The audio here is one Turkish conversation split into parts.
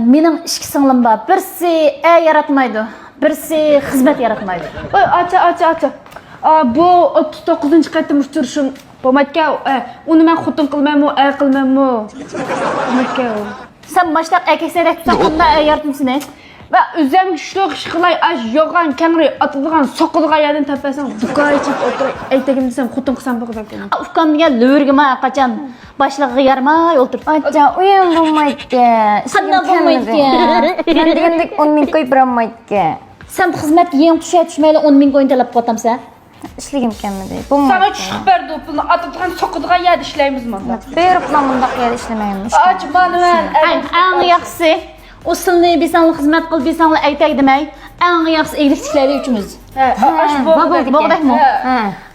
Mening ikki singlim bor. Birisi yaratmaydi, birisi xizmat yaratmaydi. Oy, acha. Bu 39-chi qaytim uchrashim bo'lmaydi. Uni men xotin qilmayman, qilmayman. Bo'lmaydi. Sen başlaq erkekseydek tutsan qanday yaratmışsın? Va o'zim shunaqa ish qilay, yo'g'an kangri otadigan soqilgan yerdan topasam, dukoy chip o'tirib aytagim desam, xotin qilsam bo'ladi. Ufkam degan lo'rgima qachon boshlig'iga yarmay o'tirib. Acha, uyim bo'lmaydi. Qanday bo'lmaydi? Men degandek 10 ming qo'yib berolmaydi. Sen xizmatga yeng tushmayli 10 ming qo'yin talab qo'tamsan. Ishlagim kelmadi. Sana Bo'lmaydi. tushib berdi, pulni otadigan soqilgan yerda ishlaymiz mana. Berib men bundaq yerda ishlamayman. Mana Eng yaxshisi usulni besanlı xizmat qilib besanlı aytay demay, eng yaxshisi eglikchilar uchimiz. Bo'g'daymi?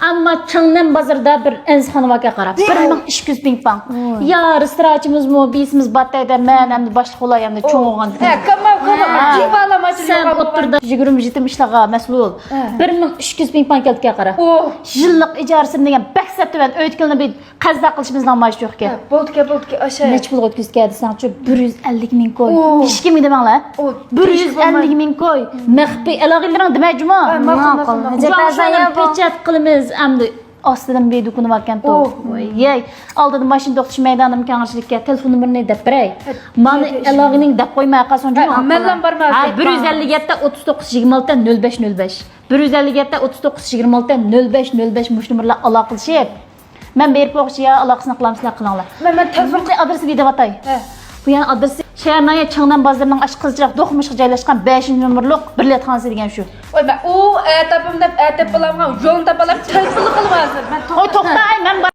Ammo Changnan bozorda bir insixona vaka qarab 1200 ming pound. Ya restoranchimizmi, bisimiz batayda men hamda boshliq bo'lar hamda cho'ng o'g'an. Kamam, jibalamachi Sen o'tirda 27 ishlarga mas'ul. 1300 ming pound keldiga qara. Yillik ijarasini degan baksat tuban o'tkilni bir qazda qilishimizdan mash yo'q-ku. Bo'ldi, o'sha. Nech pul o'tkazgan desang-chi 150 ming qo'y. Hech kim demanglar. 150 ming qo'y. Maxfiy aloqalarni demayjimi? Pechat qilamiz hamda ostidan bedukuni varkan to'q. Yey, oldidan mashina to'xtash maydoniga kengashlikka telefon nomerini deb beray. Mana aloqaning deb qo'ymay qolsin juma. Mendan bormas. 157 39 26 0505. 157 39 26 0505 mush nomerlar aloqa qilishib. Men berib o'qishga aloqasini qilamsizlar qilinglar. Men telefon adresi video atay. Bu yana adresi Şehirnaya Changnan bozorining ash qizchiroq do'qmishga joylashgan 5-nomerlik birlatxonasi degan shu. Oy, men u etapimda etap bilan yo'lda bilan telefon qilib hozir. Men to'xtay, men